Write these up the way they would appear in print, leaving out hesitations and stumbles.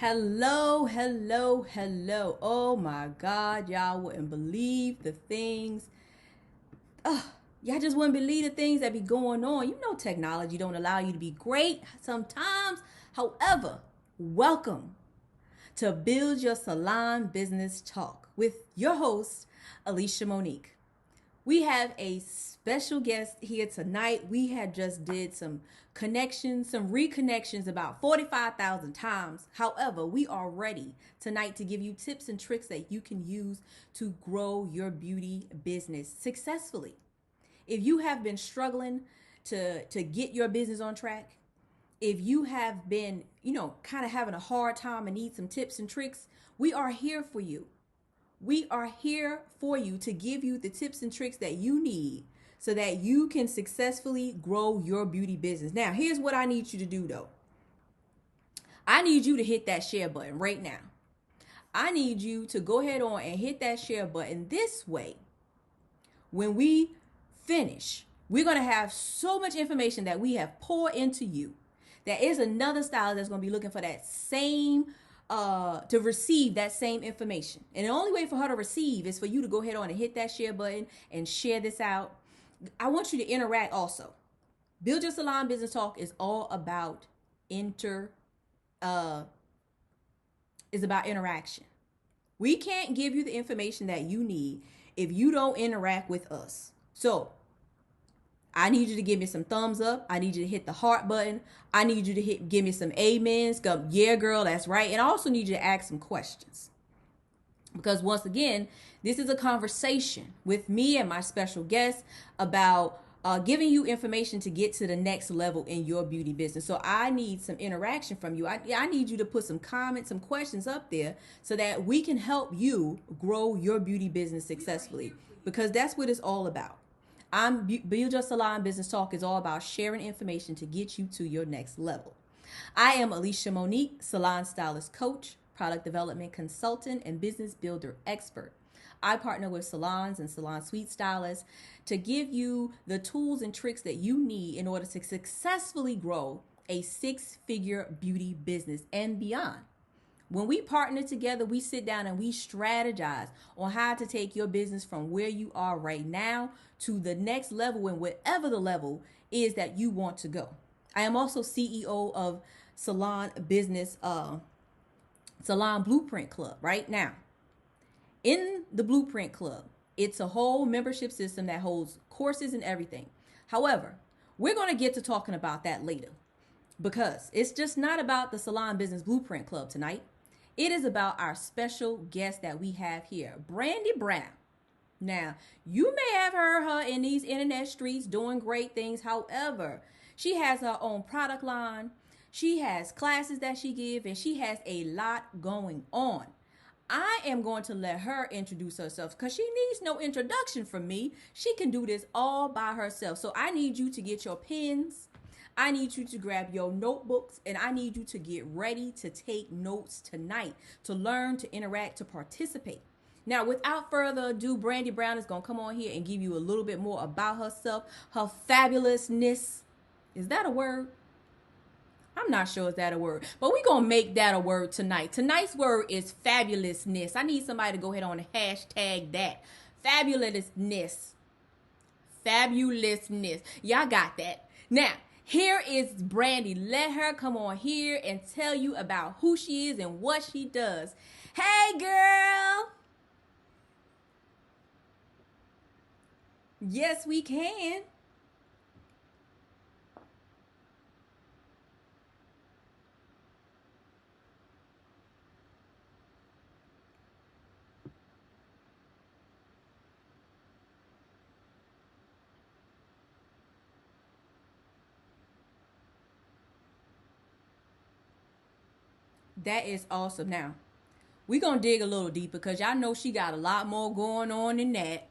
Hello, hello, hello. Oh my God, y'all wouldn't believe the things. Y'all just wouldn't believe the things that be going on. You know, technology don't allow you to be great sometimes. However, welcome to Build Your Salon Business Talk with your host, ElishaMonique. We have a special guest here tonight. We had just did some connections, some reconnections about 45,000 times. However, we are ready tonight to give you tips and tricks that you can use to grow your beauty business successfully. If you have been struggling to get your business on track, if you have been, kind of having a hard time and need some tips and tricks, we are here for you. We are here for you to give you the tips and tricks that you need so that you can successfully grow your beauty business. Now, here's what I need you to do though. I need you to hit that share button right now. I need you to go ahead on and hit that share button. This way, when we finish, we're going to have so much information that we have poured into you. There is another stylist that's going to be looking for that same to receive that same information. And the only way for her to receive is for you to go ahead on and hit that share button and share this out. I want you to interact also. Build Your Salon Business Talk is all about is about interaction. We can't give you the information that you need if you don't interact with us. So I need you to give me some thumbs up. I need you to hit the heart button. I need you to give me some amens. Go, yeah, girl, that's right. And I also need you to ask some questions. Because once again, this is a conversation with me and my special guest about giving you information to get to the next level in your beauty business. So I need some interaction from you. I need you to put some comments, some questions up there so that we can help you grow your beauty business successfully. Because that's what it's all about. Build Your Salon Business Talk is all about sharing information to get you to your next level. I am ElishaMonique, salon stylist coach, product development consultant, and business builder expert. I partner with salons and salon suite stylists to give you the tools and tricks that you need in order to successfully grow a six-figure beauty business and beyond. When we partner together, we sit down and we strategize on how to take your business from where you are right now to the next level and whatever the level is that you want to go. I am also CEO of Salon Blueprint Club right now. In the Blueprint Club, it's a whole membership system that holds courses and everything. However, we're going to get to talking about that later because it's just not about the Salon Business Blueprint Club tonight. It is about our special guest that we have here, Brandi Brown. Now, you may have heard her in these internet streets doing great things. However, she has her own product line. She has classes that she gives, and she has a lot going on. I am going to let her introduce herself because she needs no introduction from me. She can do this all by herself. So I need you to get your pens. I need you to grab your notebooks, and I need you to get ready to take notes tonight, to learn, to interact, to participate. Now, without further ado, Brandi Brown is going to come on here and give you a little bit more about herself, her fabulousness. Is that a word? I'm not sure is that a word, but we're going to make that a word tonight. Tonight's word is fabulousness. I need somebody to go ahead on and hashtag that. Fabulousness. Fabulousness. Y'all got that. Now, here is Brandi. Let her come on here and tell you about who she is and what she does. Hey, girl. Yes, we can. That is awesome. Now, we're going to dig a little deeper because y'all know she got a lot more going on than that.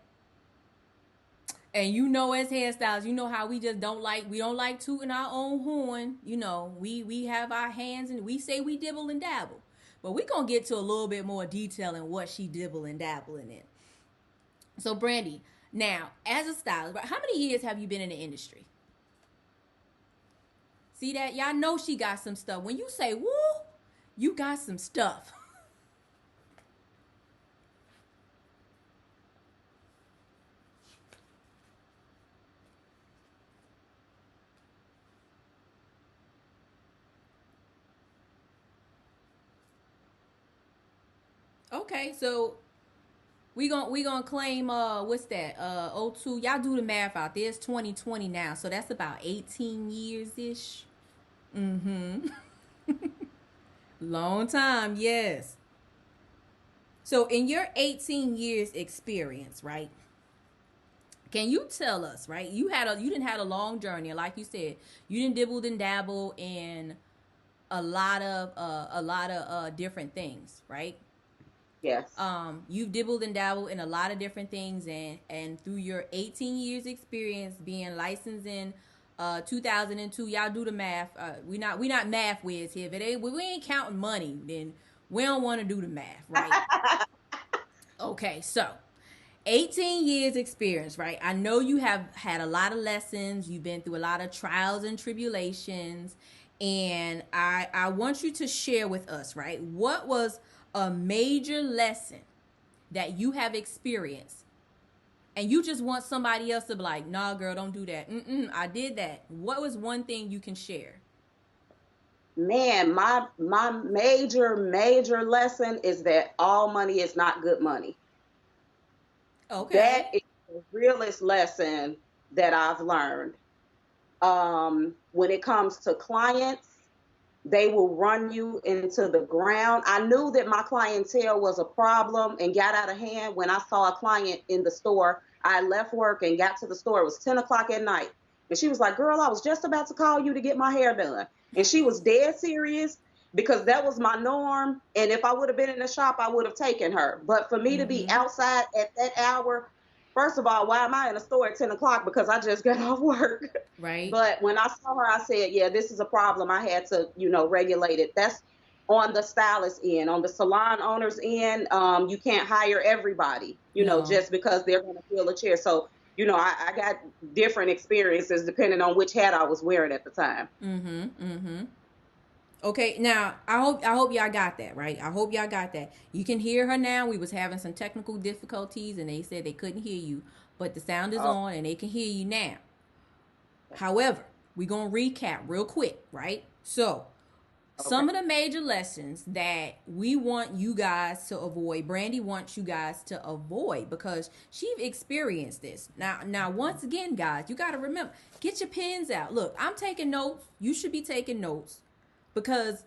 And you know, as hairstylists, you know how we just we don't like tooting our own horn. You know, we have our hands and we say we dibble and dabble. But we're going to get to a little bit more detail in what she dibble and dabbling in. So, Brandi, now, as a stylist, how many years have you been in the industry? See that? Y'all know she got some stuff. When you say, woo, you got some stuff. Okay, so we gonna claim what's that? Oh 02. Y'all do the math out there. It's 2020 now, so that's about 18 years ish. Mm-hmm. Long time, yes. So in your 18 years experience, right? Can you tell us, right? You didn't have a long journey, like you said. You didn't dibble and dabble in a lot of different things, right? Yes. You've dibbled and dabbled in a lot of different things, and through your 18 years experience being licensed in 2002, y'all do the math. We not math whiz here. If it ain't, we ain't counting money, then we don't want to do the math, right? Okay, so 18 years experience, right? I know you have had a lot of lessons. You've been through a lot of trials and tribulations. And I want you to share with us, right? What was a major lesson that you have experienced? And you just want somebody else to be like, nah, girl, don't do that. I did that. What was one thing you can share? Man, my major lesson is that all money is not good money. That Okay. is the realest lesson that I've learned. When it comes to clients, they will run you into the ground. I knew that my clientele was a problem and got out of hand when I saw a client in the store. I left work and got to the store. It was 10 o'clock at night. And she was like, girl, I was just about to call you to get my hair done. And she was dead serious because that was my norm. And if I would have been in the shop, I would have taken her. But for me to be Mm-hmm. outside at that hour, first of all, why am I in a store at 10 o'clock? Because I just got off work. Right. But when I saw her, I said, yeah, this is a problem. I had to, regulate it. That's on the stylist end. On the salon owner's end, you can't hire everybody, No. just because they're going to fill a chair. So, I got different experiences depending on which hat I was wearing at the time. Mm-hmm. Mm-hmm. Okay, now I hope y'all got that, right? I hope y'all got that. You can hear her now. We was having some technical difficulties and they said they couldn't hear you, but the sound is Oh, on and they can hear you now. However, we're going to recap real quick, right? So, okay. some of the major lessons that we want you guys to avoid, Brandi wants you guys to avoid because she's experienced this. Now, once again, guys, you got to remember, get your pens out. Look, I'm taking notes. You should be taking notes because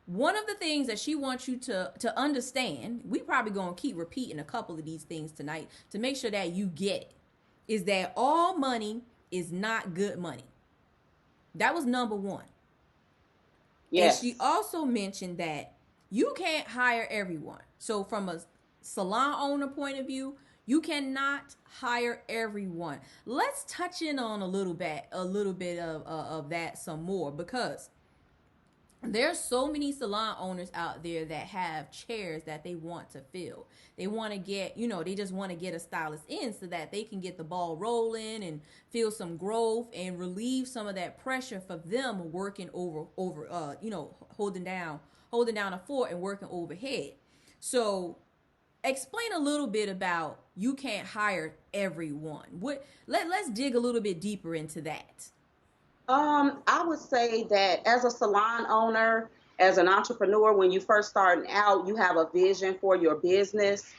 one of the things that she wants you to understand, we probably going to keep repeating a couple of these things tonight to make sure that you get it, is that all money is not good money. That was number one. And she Yes. also mentioned that you can't hire everyone. So from a salon owner point of view, you cannot hire everyone. Let's touch in on a little bit of that some more because there's so many salon owners out there that have chairs that they want to fill. They want to get, they just want to get a stylist in so that they can get the ball rolling and feel some growth and relieve some of that pressure for them working over holding down a fort and working overhead. So explain a little bit about you can't hire everyone. Let's dig a little bit deeper into that. I would say that as a salon owner, as an entrepreneur, when you first starting out, you have a vision for your business.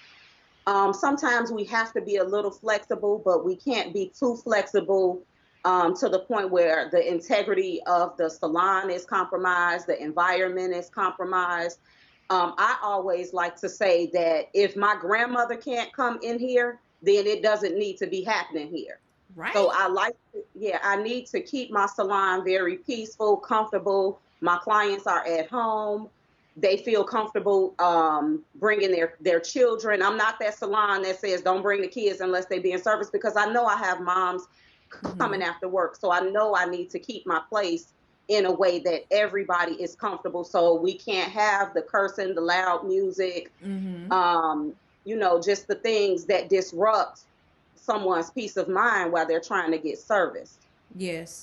Sometimes we have to be a little flexible, but we can't be too flexible to the point where the integrity of the salon is compromised, the environment is compromised. I always like to say that if my grandmother can't come in here, then it doesn't need to be happening here. So Right? I need to keep my salon very peaceful, comfortable. My clients are at home. They feel comfortable bringing their children. I'm not that salon that says don't bring the kids unless they be in service because I know I have moms Mm-hmm. coming after work. So I know I need to keep my place in a way that everybody is comfortable. So we can't have the cursing, the loud music, Mm-hmm. um, just the things that disrupt someone's peace of mind while they're trying to get service. Yes.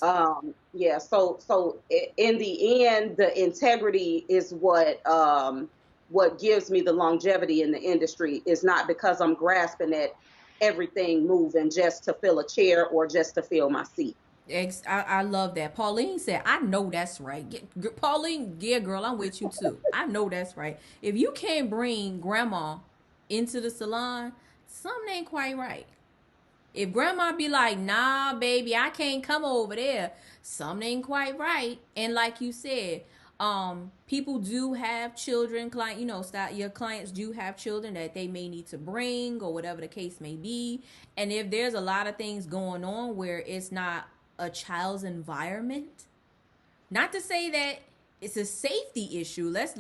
Yeah. So in the end, the integrity is what gives me the longevity in the industry. Is not because I'm grasping at everything moving just to fill a chair or just to fill my seat. I love that. Pauline said, I know that's right. Pauline, yeah, girl, I'm with you too. I know that's right. If you can't bring grandma into the salon, something ain't quite right. If grandma be like, nah, baby, I can't come over there, something ain't quite right. And like you said, people do have children, your clients do have children that they may need to bring or whatever the case may be. And if there's a lot of things going on where it's not a child's environment, not to say that it's a safety issue. Let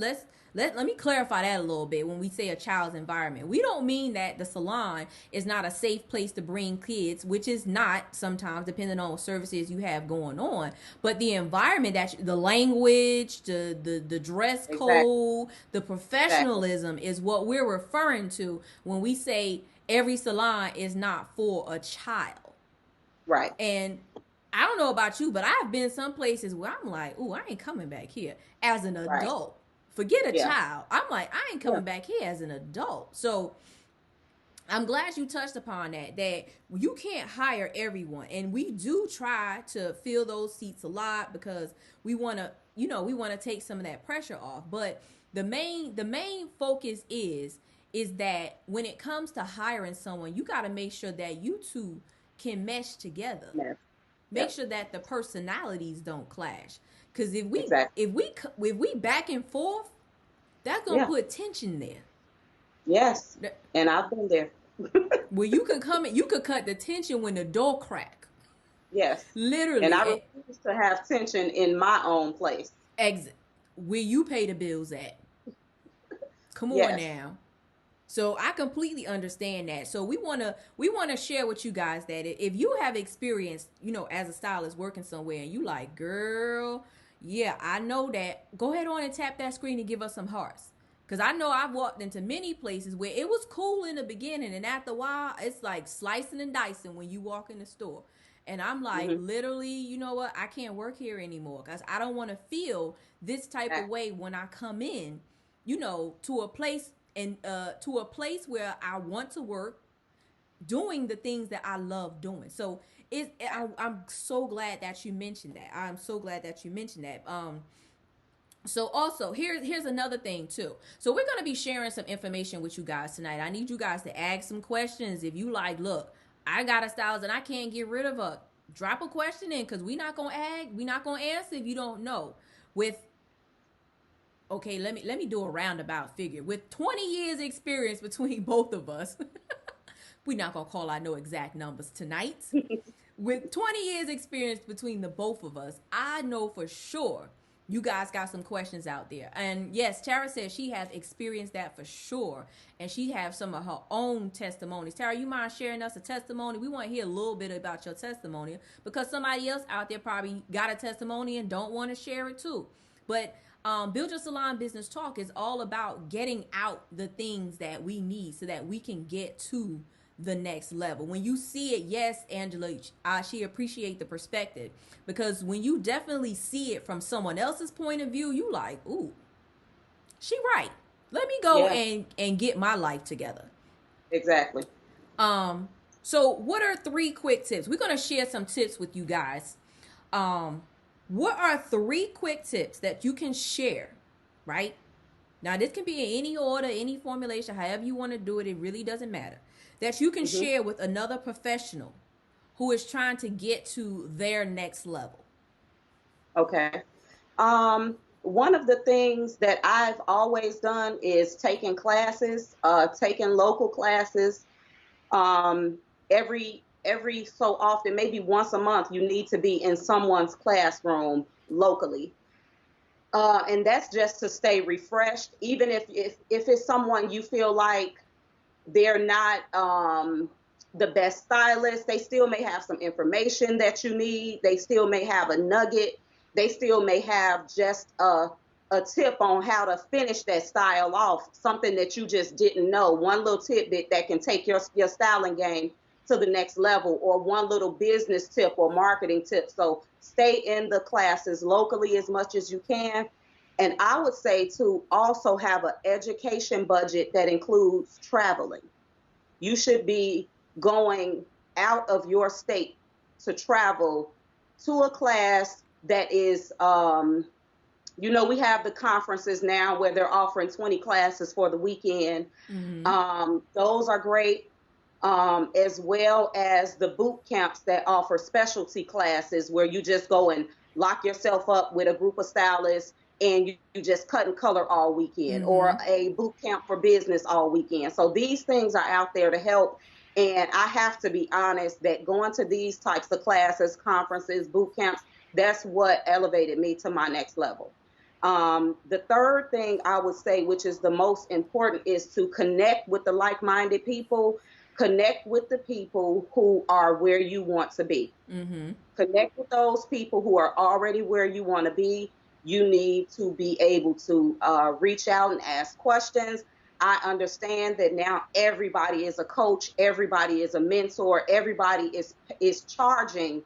me clarify that a little bit. When we say a child's environment, we don't mean that the salon is not a safe place to bring kids, which is not sometimes, depending on what services you have going on. But the environment, the language, the dress Exactly. code, the Exactly. professionalism is what we're referring to when we say every salon is not for a child. Right. And I don't know about you, but I've been some places where I'm like, ooh, I ain't coming back here as an Right. adult. Forget a Yeah. child. I'm like, I ain't Yeah. coming back here as an adult. So I'm glad you touched upon that you can't hire everyone. And we do try to fill those seats a lot because we want to, we want to take some of that pressure off. But the main focus is that when it comes to hiring someone, you got to make sure that you two can mesh together. Yes. Make Yep. sure that the personalities don't clash. Because if we Exactly. if we if we back and forth, that's gonna Yeah. put tension there. Yes. And I've been there. Where you could cut the tension when the door crack. Yes. And Literally, I refuse to have tension in my own place. exit where you pay the bills at. Come on Yes. now. So I completely understand that. So we wanna share with you guys that if you have experience, as a stylist working somewhere and you like, girl, yeah, I know that. Go ahead on and tap that screen and give us some hearts. Cause I know I've walked into many places where it was cool in the beginning, and after a while, it's like slicing and dicing when you walk in the store. And I'm like, Hmm. literally, you know what? I can't work here anymore because I don't want to feel this type of way when I come in, to a place and to a place where I want to work, doing the things that I love doing. So I'm so glad that you mentioned that. I'm so glad that you mentioned that. So also here's another thing too. So we're gonna be sharing some information with you guys tonight. I need you guys to ask some questions. If you like, look, I got a stylist and I can't get rid of her. Drop a question in because we're not gonna answer if you don't know. With okay, let me do a roundabout figure. With 20 years experience between both of us, we're not gonna call out no exact numbers tonight. With 20 years experience between the both of us, I know for sure you guys got some questions out there. And yes, Tara says she has experienced that for sure. And she has some of her own testimonies. Tara, you mind sharing us a testimony? We want to hear a little bit about your testimony because somebody else out there probably got a testimony and don't want to share it too. But Build Your Salon Business Talk is all about getting out the things that we need so that we can get to the next level. When you see it, yes, Angela, she appreciate the perspective because when you definitely see it from someone else's point of view, you like, ooh, she right. Let me go Yeah. and get my life together. Exactly. Um, so what are three quick tips? We're gonna share some tips with you guys. Um, what are three quick tips that you can share, right? Now, this can be in any order, any formulation, however you want to do it. It really doesn't matter. That you can Hmm. share with another professional who is trying to get to their next level. Okay. One of the things that I've always done is taking classes, taking local classes. Every so often, maybe once a month, you need to be in someone's classroom locally. And that's just to stay refreshed, even if it's someone you feel like they're not the best stylist, they still may have some information that you need. They still may have a nugget. They still may have just a tip on how to finish that style off, something that you just didn't know. One little tidbit that can take your styling game to the next level, or one little business tip or marketing tip. So stay in the classes locally as much as you can. And I would say to also have an education budget that includes traveling. You should be going out of your state to travel to a class that is, we have the conferences now where they're offering 20 classes for the weekend. Those are great. As well as the boot camps that offer specialty classes where you just go and lock yourself up with a group of stylists and you just cut and color all weekend, or a boot camp for business all weekend. So these things are out there to help. And I have to be honest that going to these types of classes, conferences, boot camps, that's what elevated me to my next level. The third thing I would say, which is the most important, is to connect with the like-minded people. Connect with the people who are where you want to be. Connect with those people who are already where you want to be. You need to be able to reach out and ask questions. I understand that now everybody is a coach, everybody is a mentor, everybody is charging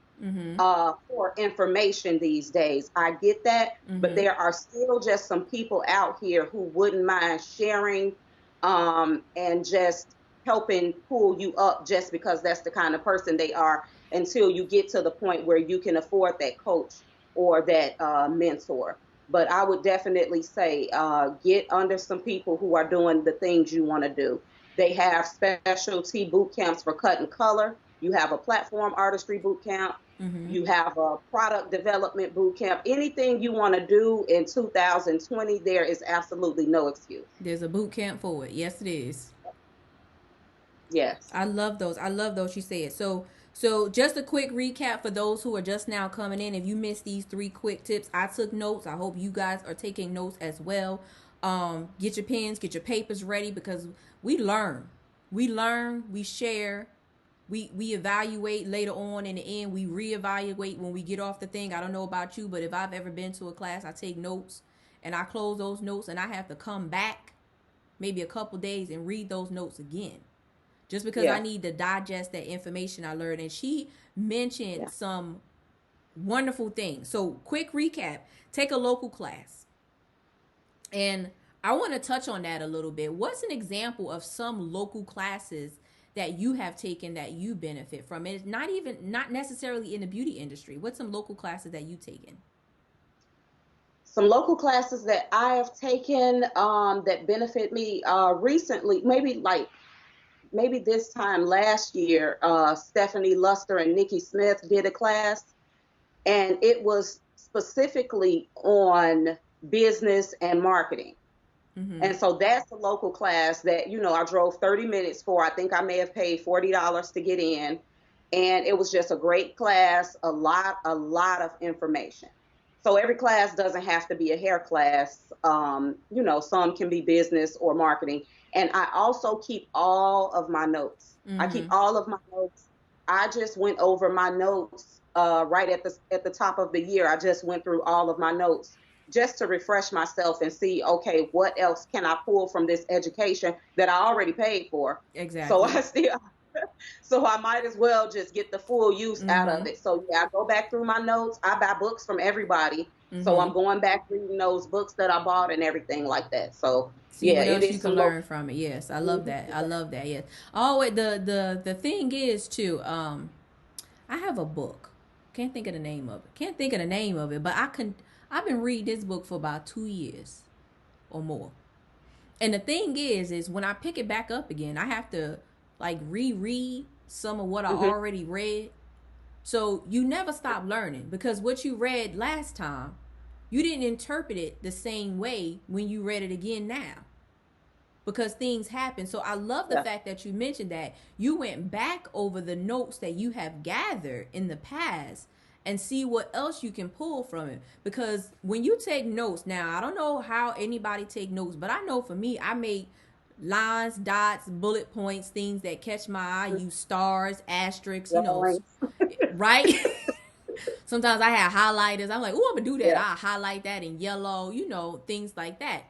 for information these days. I get that, but there are still just some people out here who wouldn't mind sharing and just helping pull you up just because that's the kind of person they are, until you get to the point where you can afford that coach or that mentor. But I would definitely say get under some people who are doing the things you want to do. They have specialty boot camps for cut and color. You have a platform artistry boot camp. You have a product development boot camp. Anything you want to do in 2020, there is absolutely no excuse. There's a boot camp for it. Yes, it is. Yes. I love those. I love those you said. So just a quick recap for those who are just now coming in. If you missed these 3 quick tips, I took notes. I hope you guys are taking notes as well. Get your pens, get your papers ready, because we learn, we share, we evaluate later on. In the end, we reevaluate when we get off the thing. I don't know about you, but if I've ever been to a class, I take notes and I close those notes and I have to come back maybe a couple days and read those notes again. Just because I need to digest that information I learned. And she mentioned some wonderful things. So quick recap, take a local class. And I want to touch on that a little bit. What's an example of some local classes that you have taken that you benefit from? And it's not necessarily in the beauty industry. What's some local classes that you've taken? Some local classes that I have taken that benefit me recently, maybe this time last year, Stephanie Luster and Nikki Smith did a class, and it was specifically on business and marketing. And so that's a local class that, I drove 30 minutes for. I think I may have paid $40 to get in. And it was just a great class, a lot of information. So every class doesn't have to be a hair class. Some can be business or marketing. And I also keep all of my notes. I keep all of my notes. I just went over my notes right at the top of the year. I just went through all of my notes just to refresh myself and see, okay, what else can I pull from this education that I already paid for? Exactly. So I might as well just get the full use out of it. So I go back through my notes. I buy books from everybody. So I'm going back reading those books that I bought and everything like that. So see what else you can learn from it. Yes, I love that. I love that. Yes. Oh, the thing is too. I have a book. Can't think of the name of it. But I've been reading this book for about 2 years or more. And the thing is when I pick it back up again, I have to reread some of what I already read. So you never stop learning, because what you read last time, you didn't interpret it the same way when you read it again now, because things happen. So I love the fact that you mentioned that you went back over the notes that you have gathered in the past and see what else you can pull from it. Because when you take notes, now I don't know how anybody take notes, but I know for me, I make lines, dots, bullet points, things that catch my eye, use stars, asterisks, right? Sometimes I have highlighters. I'm like, oh, I'm gonna do that. I'll highlight that in yellow, things like that.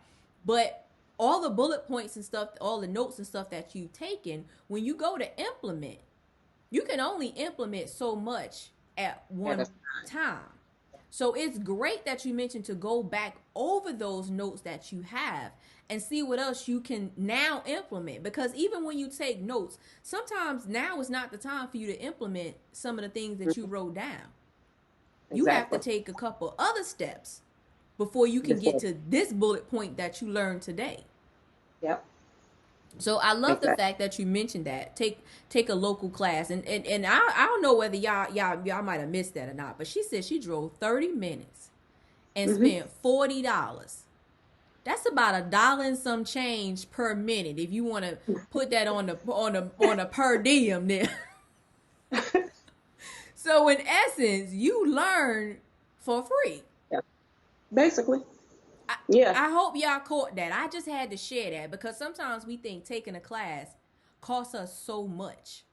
But all the bullet points and stuff, all the notes and stuff that you've taken, when you go to implement, you can only implement so much at At a one time. time. So it's great that you mentioned to go back over those notes that you have and see what else you can now implement. Because even when you take notes, sometimes now is not the time for you to implement some of the things that you Mhm. wrote down. You have to Exactly. take a couple other steps before you can get Before. to this bullet point that you learned today. Yep. So I love the Exactly. fact that you mentioned that. Take a local class, and I don't know whether y'all might have missed that or not, but she said she drove 30 minutes and Hmm. spent $40. That's about $1 and some change per minute if you want to put that on a per diem there. So in essence, you learn for free. Yeah. Basically. I, Yeah. I hope y'all caught that. I just had to share that because sometimes we think taking a class costs us so much.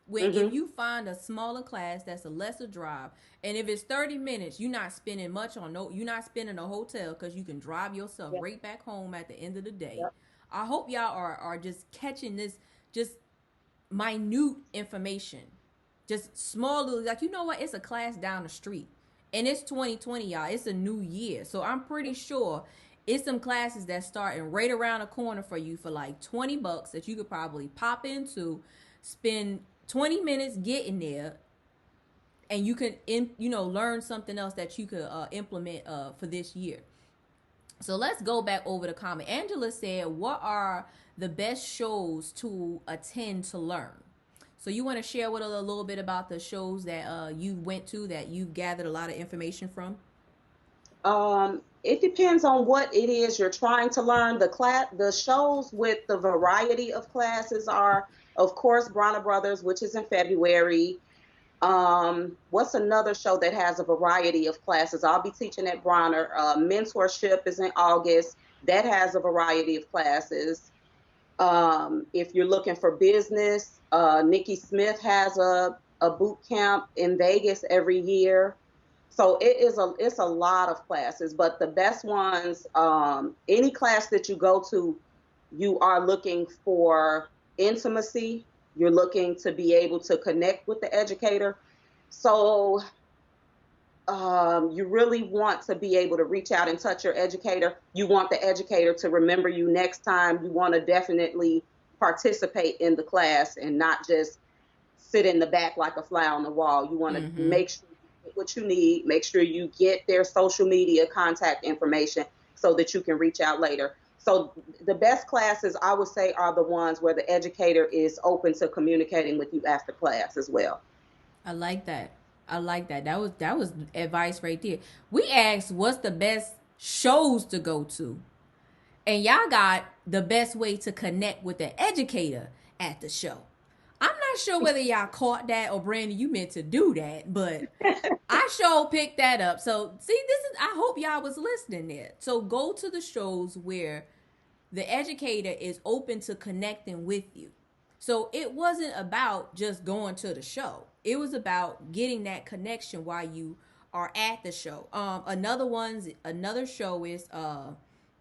When if Hmm. you find a smaller class that's a lesser drive, and if it's 30 minutes, you're not spending much on no, you're not spending a hotel because you can drive yourself Yeah. right back home at the end of the day. Yep. I hope y'all are just catching this just minute information, just small little, like, you know what, it's a class down the street, and it's 2020, y'all, it's a new year, so I'm pretty sure it's some classes that starting right around the corner for you for like $20 that you could probably pop into, spend 20 minutes getting there, and you can learn something else that you could implement for this year. So let's go back over the comment. Angela said, what are the best shows to attend to learn? So you want to share with us a little bit about the shows that you went to that you gathered a lot of information from? It depends on what it is you're trying to learn. The shows with the variety of classes are, of course, Bronner Brothers, which is in February. What's another show that has a variety of classes? I'll be teaching at Bronner. Mentorship is in August. That has a variety of classes. If you're looking for business, Nikki Smith has a boot camp in Vegas every year. So it's a lot of classes, but the best ones, any class that you go to, you are looking for intimacy. You're looking to be able to connect with the educator. So you really want to be able to reach out and touch your educator. You want the educator to remember you next time. You want to definitely participate in the class and not just sit in the back like a fly on the wall. You want to Mm-hmm. make sure you get what you need, make sure you get their social media contact information so that you can reach out later. So the best classes, I would say, are the ones where the educator is open to communicating with you after class as well. I like that. I like that. That was advice right there. We asked what's the best shows to go to, and y'all got the best way to connect with the educator at the show. I'm not sure whether y'all caught that or Brandi, you meant to do that, but I sure picked that up. So see, this is, I hope y'all was listening there. So go to the shows where the educator is open to connecting with you. So it wasn't about just going to the show. It was about getting that connection while you are at the show. Another show is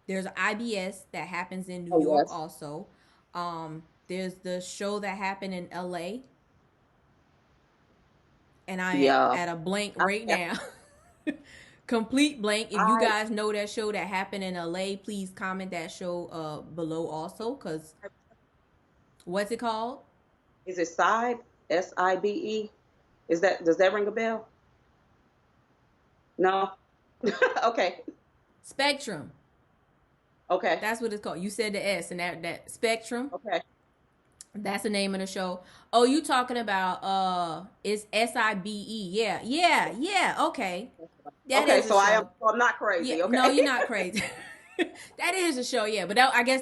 there's IBS that happens in New Oh, York yes. also. There's the show that happened in LA, and I am Yeah. at a blank I, right now. Complete blank. If you I, guys know that show that happened in LA, please comment that show below also, cuz what's it called? is it Side? SIBE? Does that ring a bell? No? Okay. Spectrum. Okay. That's what it's called. You said the S, and that Spectrum. Okay. That's the name of the show. Oh, you talking about it's SIBE. Yeah. Yeah. Yeah. Okay. That Okay. is a So show. I'm not Yeah, crazy. no, Okay. you're not crazy. That is a show, yeah. But I guess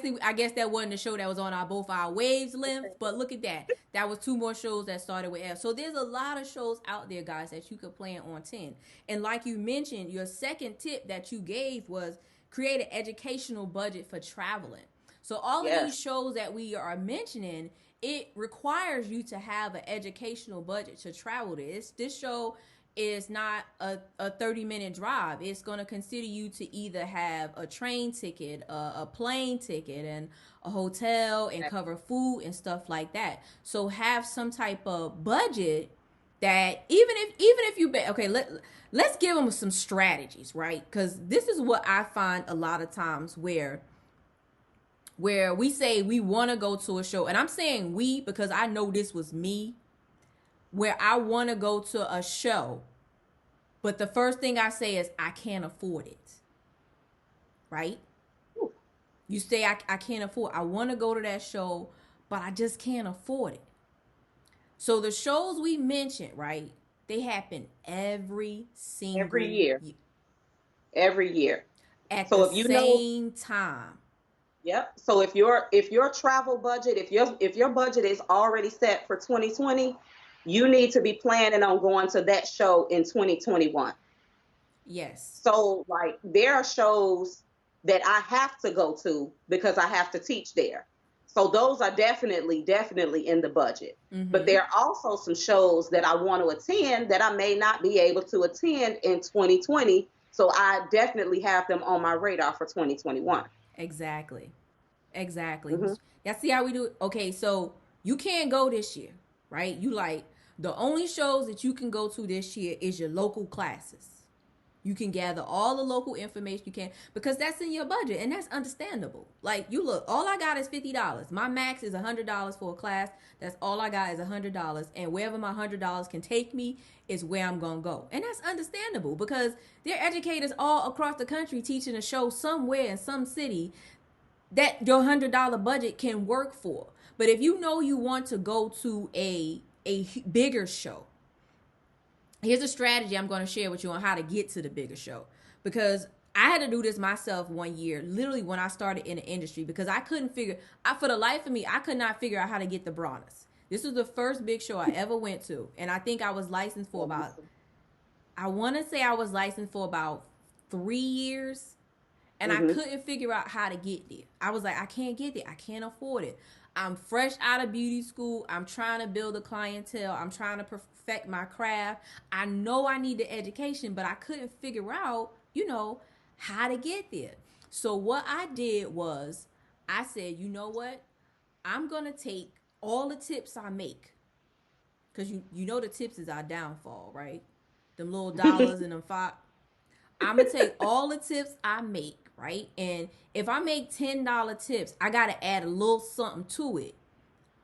that wasn't a show that was on our both our waves length. But look at that. That was two more shows that started with F. So there's a lot of shows out there, guys, that you could plan on 10. And like you mentioned, your second tip that you gave was create an educational budget for traveling. So all of these Yes. shows that we are mentioning, it requires you to have an educational budget to travel to. This show is not a 30-minute drive. It's going to consider you to either have a train ticket, a plane ticket, and a hotel, and cover food and stuff like that. So have some type of budget that even if you okay, let's give them some strategies, right? Because this is what I find a lot of times where we say we want to go to a show, and I'm saying we because I know this was me, where I want to go to a show, but the first thing I say is I can't afford it, right? You say I can't afford, I want to go to that show, but I just can't afford it. So the shows we mentioned, right, they happen every single year. Every year. At So the if you same time. Yep. So if your travel budget, if your budget is already set for 2020, you need to be planning on going to that show in 2021. Yes. So like there are shows that I have to go to because I have to teach there. So those are definitely in the budget. Mm-hmm. But there are also some shows that I want to attend that I may not be able to attend in 2020. So I definitely have them on my radar for 2021. Exactly. Mm-hmm. That's see how we do it. Okay, so you can't go this year, right? You like the only shows that you can go to this year is your local classes. You can gather all the local information you can because that's in your budget, and that's understandable. Like you look, all I got is $50. My max is $100 for a class. That's all I got is $100, and wherever my $100 can take me is where I'm gonna go, and that's understandable because there are educators all across the country teaching a show somewhere in some city that your $100 budget can work for. But if you know you want to go to a bigger show, here's a strategy I'm going to share with you on how to get to the bigger show, because I had to do this myself one year, literally when I started in the industry, because I couldn't for the life of me, I could not figure out how to get the Bronx. This was the first big show I ever went to, and I think I was licensed for I want to say I was licensed for about 3 years, and I couldn't figure out how to get there. I was like, I can't get there. I can't afford it. I'm fresh out of beauty school. I'm trying to build a clientele. I'm trying to perfect my craft. I know I need the education, but I couldn't figure out, how to get there. So what I did was I said, you know what? I'm going to take all the tips I make. Because you know the tips is our downfall, right? Them little dollars and them five. I'm going to take all the tips I make, right? And if I make $10 tips, I got to add a little something to it.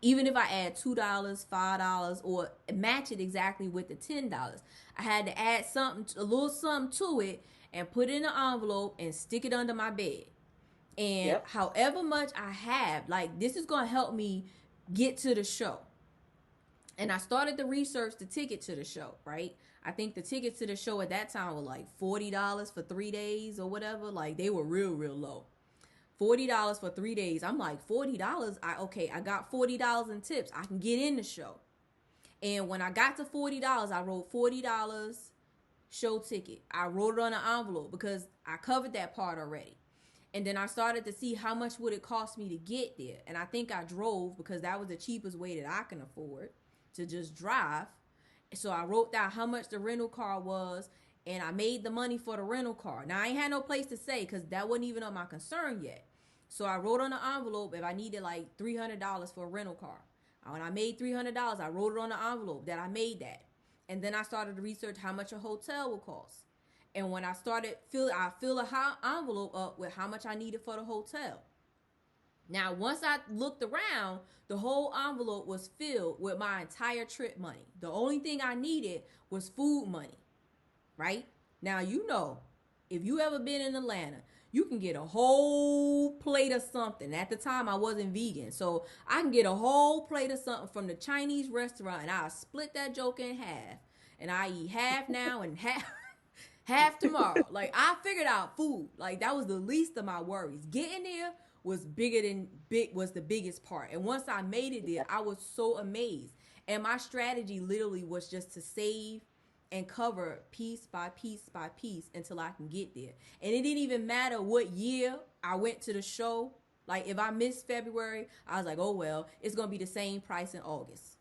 Even if I add $2, $5, or match it exactly with the $10. I had to add a little something to it and put it in an envelope and stick it under my bed. And however much I have, like this is going to help me get to the show. And I started to research the ticket to the show, right? I think the tickets to the show at that time were like $40 for 3 days or whatever. Like they were real low. $40 for 3 days. I'm like, $40. I got $40 in tips. I can get in the show. And when I got to $40, I wrote $40 show ticket. I wrote it on an envelope because I covered that part already. And then I started to see how much would it cost me to get there. And I think I drove because that was the cheapest way that I can afford to just drive. So I wrote down how much the rental car was, and I made the money for the rental car. Now, I ain't had no place to stay because that wasn't even on my concern yet. So I wrote on the envelope if I needed like $300 for a rental car. When I made $300, I wrote it on the envelope that I made that. And then I started to research how much a hotel would cost. And when I started, I filled a envelope up with how much I needed for the hotel. Now, once I looked around, the whole envelope was filled with my entire trip money. The only thing I needed was food money, right? Now, if you ever been in Atlanta, you can get a whole plate of something. At the time, I wasn't vegan, so I can get a whole plate of something from the Chinese restaurant, and I'll split that joke in half. And I eat half now and half tomorrow. Like, I figured out food. Like, that was the least of my worries. Getting there was was the biggest part. And once I made it there, I was so amazed. And my strategy literally was just to save and cover piece by piece by piece until I can get there. And it didn't even matter what year I went to the show. Like if I missed February, I was like, oh well, it's gonna be the same price in August.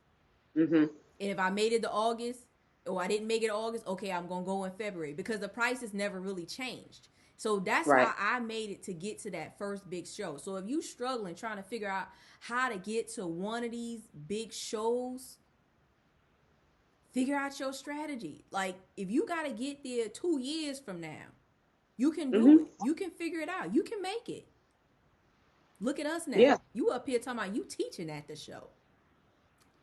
And if I made it to August, Oh, I didn't make it August. Okay, I'm gonna go in February because the prices never really changed. So that's Right. how I made it to get to that first big show. So if you struggling trying to figure out how to get to one of these big shows, figure out your strategy. Like if you gotta get there 2 years from now, you can do Mm-hmm. it. You can figure it out. You can make it. Look at us Yeah. now. You up here talking about you teaching at the show.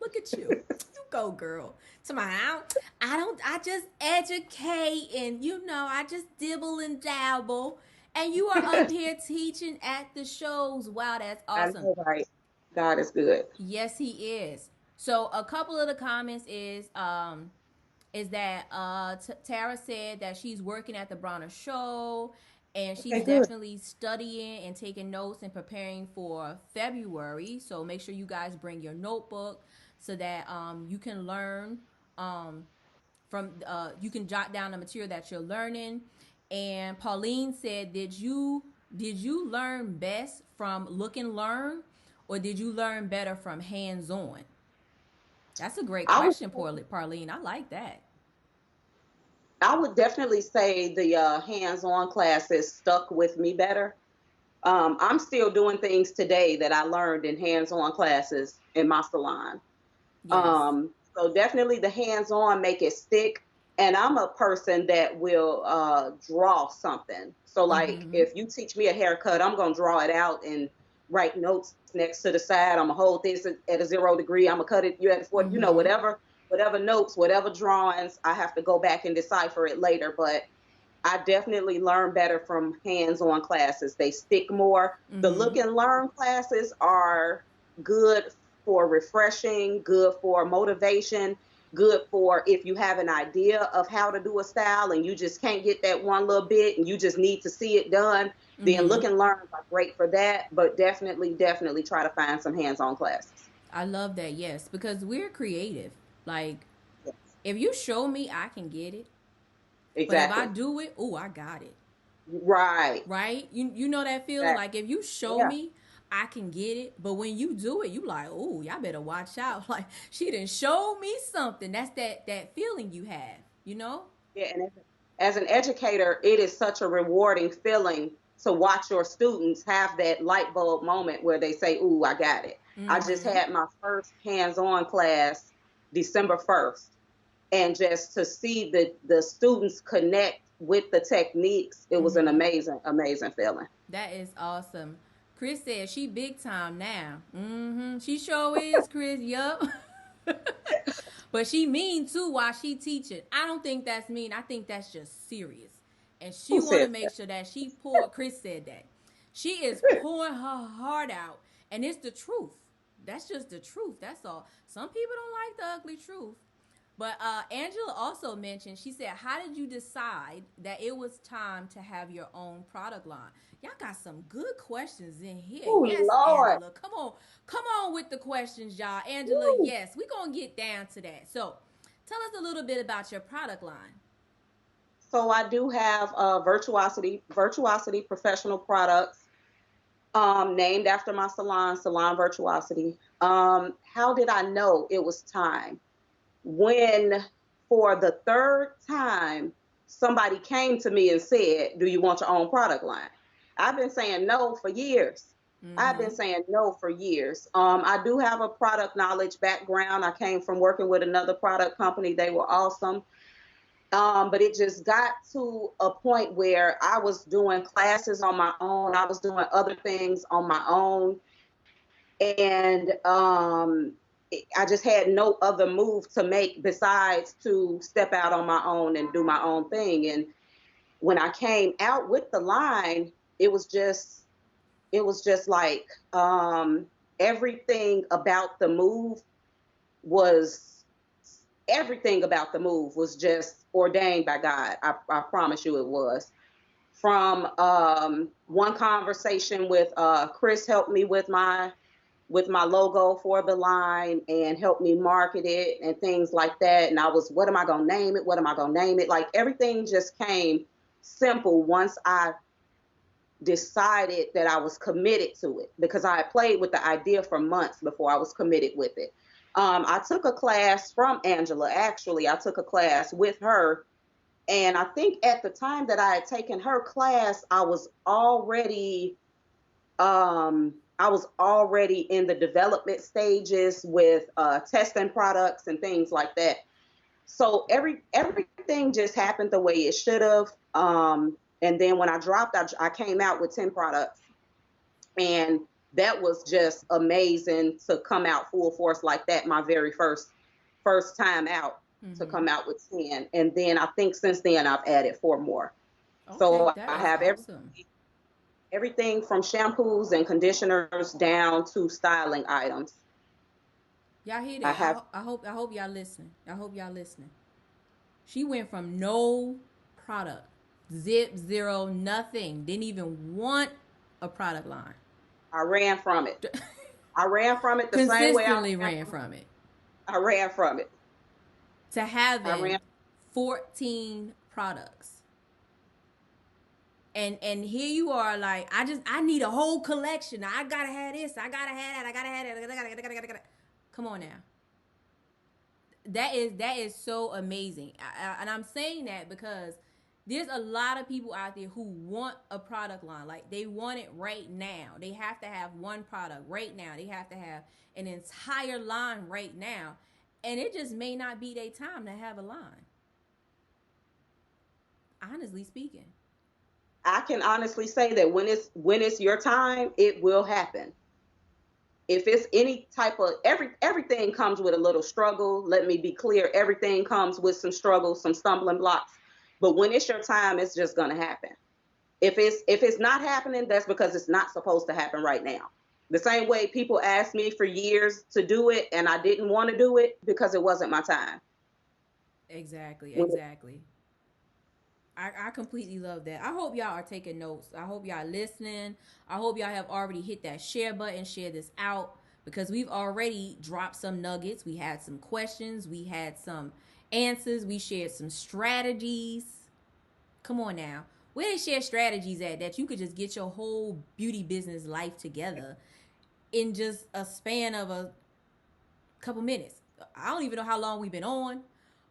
Look at you. You go, girl. Tomorrow, I just educate and, I just dibble and dabble. And you are up here teaching at the shows. Wow, that's I awesome. know, right? God is good. Yes, he is. So a couple of the comments is that Tara said that she's working at the Bronner show and she's Okay, good. definitely studying and taking notes and preparing for February. So make sure you guys bring your notebook so that you can learn um, you can jot down the material that you're learning. And Pauline said, did you learn best from look and learn, or did you learn better from hands on? That's a great I would question, Pauline. I like that. I would definitely say the hands-on classes stuck with me better. I'm still doing things today that I learned in hands-on classes in my salon. Yes. So definitely the hands-on make it stick. And I'm a person that will draw something. So like Mm-hmm. if you teach me a haircut, I'm gonna draw it out and write notes next to the side. I'm gonna hold this at a 0 degree. I'm gonna cut it. You at 40. Mm-hmm. Whatever notes, whatever drawings. I have to go back and decipher it later. But I definitely learn better from hands-on classes. They stick more. The Mm-hmm. look and learn classes are good for refreshing, good for motivation, good for if you have an idea of how to do a style and you just can't get that one little bit and you just need to see it done. Then Mm-hmm. look and learns are great for that, but definitely try to find some hands-on classes. I love that. Yes, because we're creative. Like Yes, if you show me, I can get it. But if I exactly. do it, oh, I got it. Right. Right? You know that feeling? Exactly. Like if you show Yeah. me, I can get it. But when you do it, you like, oh, y'all better watch out. Like she didn't show me something. That's that feeling you have, you know? Yeah, and as an educator, it is such a rewarding feeling to watch your students have that light bulb moment where they say, "Ooh, I got it." I just Mm-hmm. had my first hands-on class December 1st, and just to see the students connect with the techniques, it was an Mm-hmm. amazing feeling. That is awesome. Chris said she big time now. Mm-hmm. She sure is, Chris. Yup. But she mean too while she teaching. I don't think that's mean. I think that's just serious. And she Who want to said make that? sure that she pour. Chris said that she is pouring her heart out, and it's the truth. That's just the truth. That's all. Some people don't like the ugly truth. But Angela also mentioned, she said, how did you decide that it was time to have your own product line? Y'all got some good questions in here. Oh Yes, Lord. Angela. Come on. Come on with the questions, y'all. Angela, Woo. yes. We're going to get down to that. So tell us a little bit about your product line. So I do have Virtuosity professional products, named after my salon, Salon Virtuosity. How did I know it was time? When, for the third time, somebody came to me and said, "Do you want your own product line?" I've been saying no for years. I've been Mm-hmm. saying no for years. I do have a product knowledge background. I came from working with another product company. They were awesome. But it just got to a point where I was doing classes on my own. I was doing other things on my own. And I just had no other move to make besides to step out on my own and do my own thing. And when I came out with the line, it was just, it was just like everything about the move was everything about the move was just ordained by God. I promise you it was. From one conversation with Chris helped me with my logo for the line and helped me market it and things like that. And I was, what am I gonna name it? What am I gonna name it? Like everything just came simple once I decided that I was committed to it because I had played with the idea for months before I was committed with it. I took a class from Angela. Actually, I took a class with her. And I think at the time that I had taken her class, I was already in the development stages with testing products and things like that. So everything just happened the way it should have. And then when I dropped, I came out with 10 products, and that was just amazing to come out full force like that. My very first time out, to come out with 10, and then I think since then I've added 4 more. Okay, So that I is have awesome. everything from shampoos and conditioners down to styling items. Y'all hear I that? have I hope y'all listening. I hope y'all listening. She went from no product, zip, zero, nothing. Didn't even want a product line. I ran from it. I ran from it the same way Consistently ran from it. I ran from it. To I ran. having 14 products. And here you are like, I need a whole collection. I gotta have this. I gotta have that. I gotta have that. I gotta. Come on now. That is so amazing. And I'm saying that because there's a lot of people out there who want a product line. Like, they want it right now. They have to have one product right now. They have to have an entire line right now. And it just may not be their time to have a line. Honestly speaking. I can honestly say that when it's your time, it will happen. If it's any type of everything comes with a little struggle. Let me be clear, everything comes with some struggles, some stumbling blocks. But when it's your time, it's just gonna happen. If it's not happening, that's because it's not supposed to happen right now. The same way people asked me for years to do it and I didn't want to do it because it wasn't my time. Exactly, When exactly. I completely love that. I hope y'all are taking notes. I hope y'all listening. I hope y'all have already hit that share button, share this out, because we've already dropped some nuggets. We had some questions. We had some answers. We shared some strategies. Come on now. Where they share strategies at that you could just get your whole beauty business life together in just a span of a couple minutes. I don't even know how long we've been on,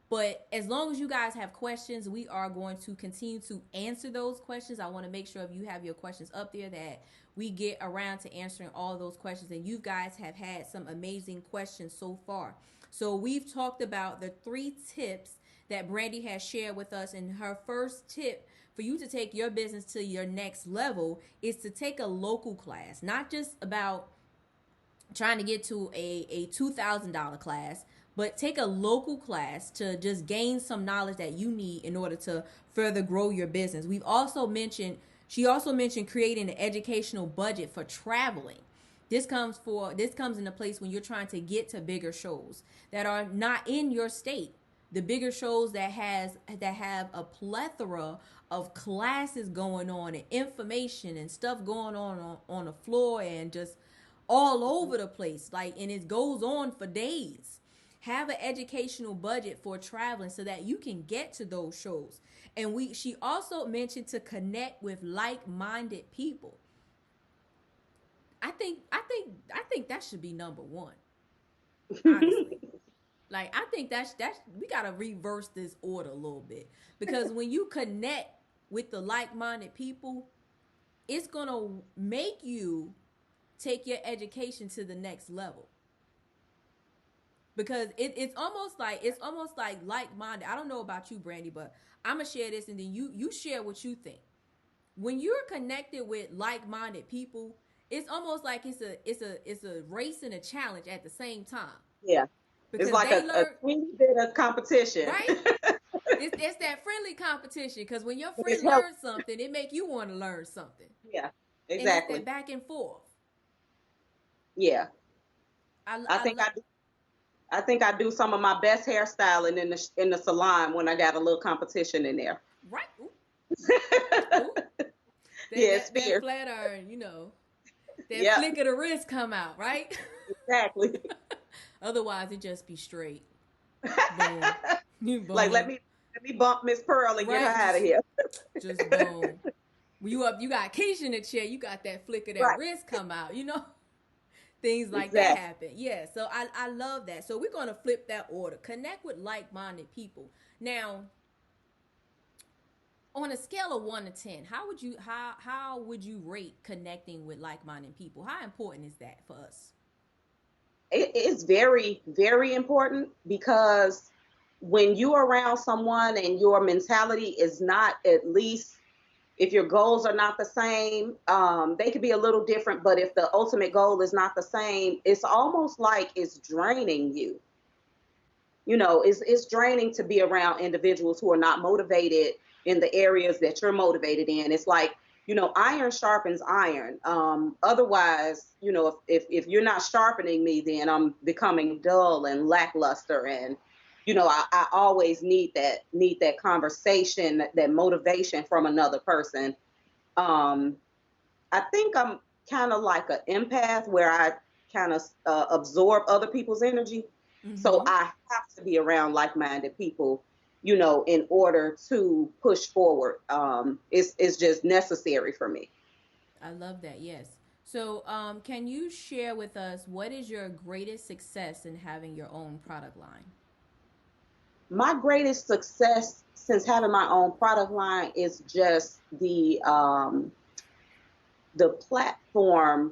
but as long as you guys have questions, we are going to continue to answer those questions. I want to make sure if you have your questions up there that we get around to answering all of those questions. And you guys have had some amazing questions so far. So we've talked about the 3 tips that Brandi has shared with us. And her first tip for you to take your business to your next level is to take a local class, not just about trying to get to a $2,000 class, but take a local class to just gain some knowledge that you need in order to further grow your business. She also mentioned creating an educational budget for traveling. This comes into place when you're trying to get to bigger shows that are not in your state. The bigger shows that have a plethora of classes going on and information and stuff going on the floor and just all over the place. And it goes on for days. Have an educational budget for traveling so that you can get to those shows. And she also mentioned to connect with like-minded people. I think that should be number one. Honestly. I think that's we gotta reverse this order a little bit. Because when you connect with the like-minded people, it's gonna make you take your education to the next level. Because it's almost like like-minded. I don't know about you, Brandi, but I'm gonna share this and then you share what you think. When you're connected with like-minded people, it's almost like it's a race and a challenge at the same time. Yeah. It's Because like they a learn, teeny bit of competition. right? It's that friendly competition. Because when your It's friend help. learns something, it make you want to learn something, Yeah, and it's exactly. that back and forth. Yeah. I I think love. I think I do some of my best hairstyling in the salon when I got a little competition in there. Right. Ooh, ooh. Yeah, it's That fierce. flat iron, that Yep, flick of the wrist come out, right? exactly. Otherwise, it just be straight. Boom. Like Boom. let me bump Miss Pearl and get her Right? out of here. Just boom. When you got Keisha in the chair, you got that flick of that Right. wrist come out, things like that Exactly. happen. Yeah, so I love that. So we're gonna flip that order. Connect with like-minded people. Now, on a scale of 1 to 10, how would you rate connecting with like-minded people? How important is that for us? It is very, very important because when you're around someone and your mentality is not, at least if your goals are not the same, they could be a little different, but if the ultimate goal is not the same, it's almost like it's draining you. It's draining to be around individuals who are not motivated in the areas that you're motivated in. It's like, iron sharpens iron. Otherwise, if you're not sharpening me, then I'm becoming dull and lackluster. And, I always need that conversation, that motivation from another person. Um, I think I'm kind of like an empath where I kind of absorb other people's energy. So Mm-hmm. I have to be around like-minded people, in order to push forward. It's just necessary for me. I love that. Yes. So, can you share with us what is your greatest success in having your own product line? My greatest success since having my own product line is just the platform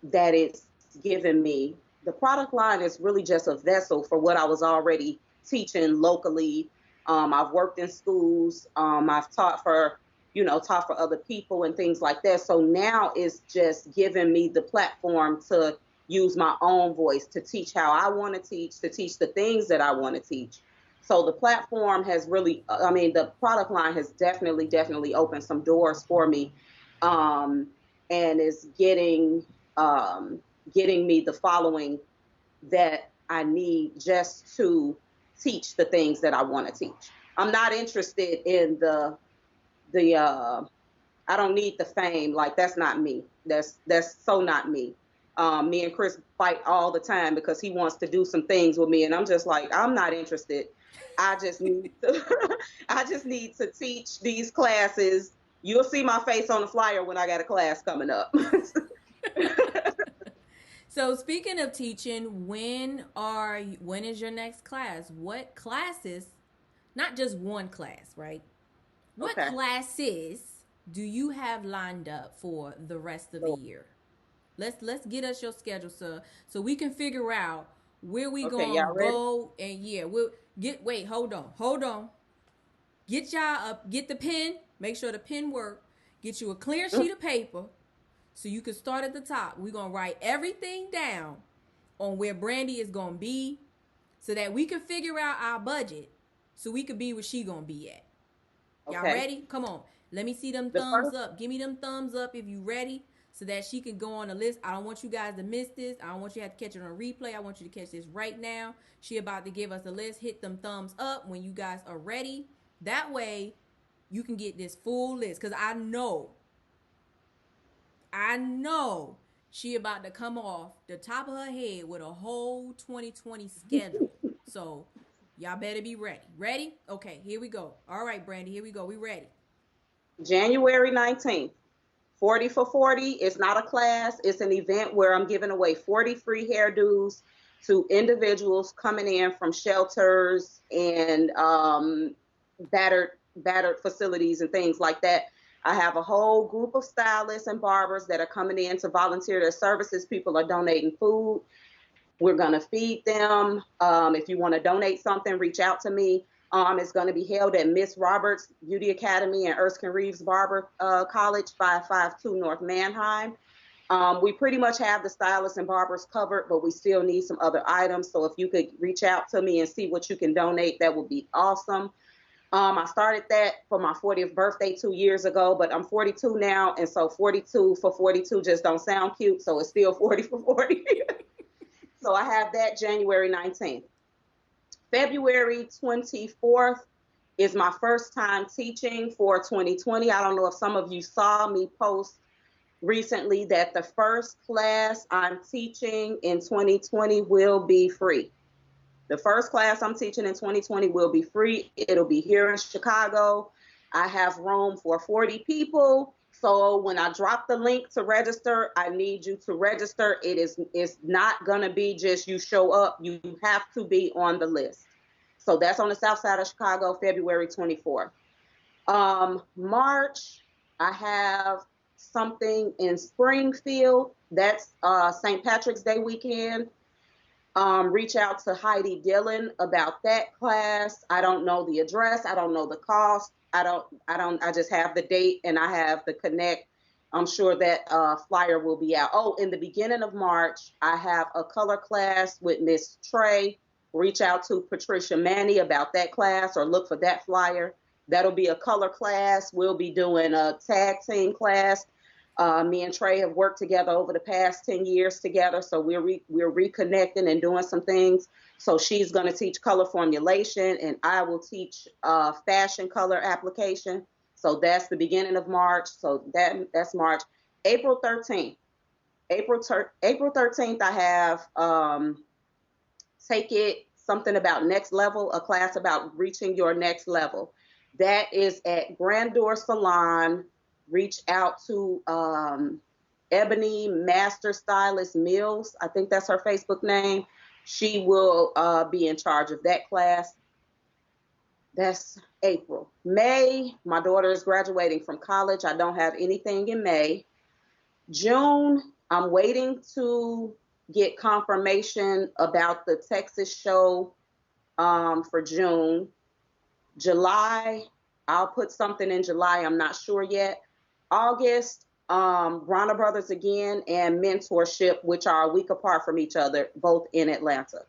that it's given me. The product line is really just a vessel for what I was already teaching locally. I've worked in schools. I've taught for other people and things like that. So now it's just giving me the platform to use my own voice, to teach how I want to teach the things that I want to teach. So the platform has really, the product line has definitely, definitely opened some doors for me. Um, and is getting me the following that I need just to teach the things that I want to teach. I'm not interested in the I don't need the fame. Like, that's not me. That's so not me. Me and Chris fight all the time because he wants to do some things with me, and I'm just like, I'm not interested. I just need to I just need to teach these classes. You'll see my face on the flyer when I got a class coming up. So, speaking of teaching, when is your next class? What classes? Not just one class, right? What Okay. classes do you have lined up for the rest of the So, year? Let's get us your schedule, sir, so we can figure out where we okay, gonna y'all ready? go. And yeah, we'll get. Wait, hold on. Get y'all up. Get the pen. Make sure the pen work. Get you a clear Mm, sheet of paper so you can start at the top. We're gonna write everything down on where Brandi is gonna be, so that we can figure out our budget, so we could be where she gonna be at. Y'all okay. ready? Come on. Let me see them The thumbs first up. Give me them thumbs up if you ready, so that she can go on the list. I don't want you guys to miss this. I don't want you to have to catch it on replay. I want you to catch this right now. She about to give us a list. Hit them thumbs up when you guys are ready. That way you can get this full list. Cause I know she about to come off the top of her head with a whole 2020 schedule. So y'all better be ready. Ready? Okay, here we go. All right, Brandi, here we go. We ready. January 19th, 40 for 40. It's not a class, it's an event where I'm giving away 40 free hairdos to individuals coming in from shelters and battered facilities and things like that. I have a whole group of stylists and barbers that are coming in to volunteer their services. People are donating food. We're going to feed them. If you want to donate something, reach out to me. It's going to be held at Miss Roberts Beauty Academy and Erskine Reeves Barber College, 552 North Manheim. We pretty much have the stylists and barbers covered, but we still need some other items. So if you could reach out to me and see what you can donate, that would be awesome. I started that for my 40th birthday 2 years ago, but I'm 42 now, and so 42 for 42 just don't sound cute, so it's still 40 for 40. So I have that January 19th. February 24th is my first time teaching for 2020. I don't know if some of you saw me post recently that the first class I'm teaching in 2020 will be free. The first class I'm teaching in 2020 will be free. It'll be here in Chicago. I have room for 40 people, So when I drop the link to register, I need you to register. It's not gonna be just you show up. You have to be on the list. So that's on the south side of Chicago, February 24th. March, I have something in Springfield. That's St. Patrick's Day weekend. Reach out to Heidi Dillon about that class. I don't know the address. I don't know the cost. I just have the date and I have the connect. I'm sure that flyer will be out. Oh, in the beginning of March, I have a color class with Miss Trey. Reach out to Patricia Manny about that class or look for that flyer. That'll be a color class. We'll be doing a tag team class. Me and Trey have worked together over the past 10 years together, so we're reconnecting and doing some things. So she's going to teach color formulation, and I will teach fashion color application. So that's the beginning of March. So that's March. April 13th. April 13th, I have Take It, something about next level, a class about reaching your next level. That is at Grandeur Salon. Reach out to Ebony Master Stylist Mills. I think that's her Facebook name. She will be in charge of that class. That's April. May, my daughter is graduating from college. I don't have anything in May. June, I'm waiting to get confirmation about the Texas show for June. July, I'll put something in July. I'm not sure yet. August, Bronner Brothers again, and Mentorship, which are a week apart from each other, both in Atlanta.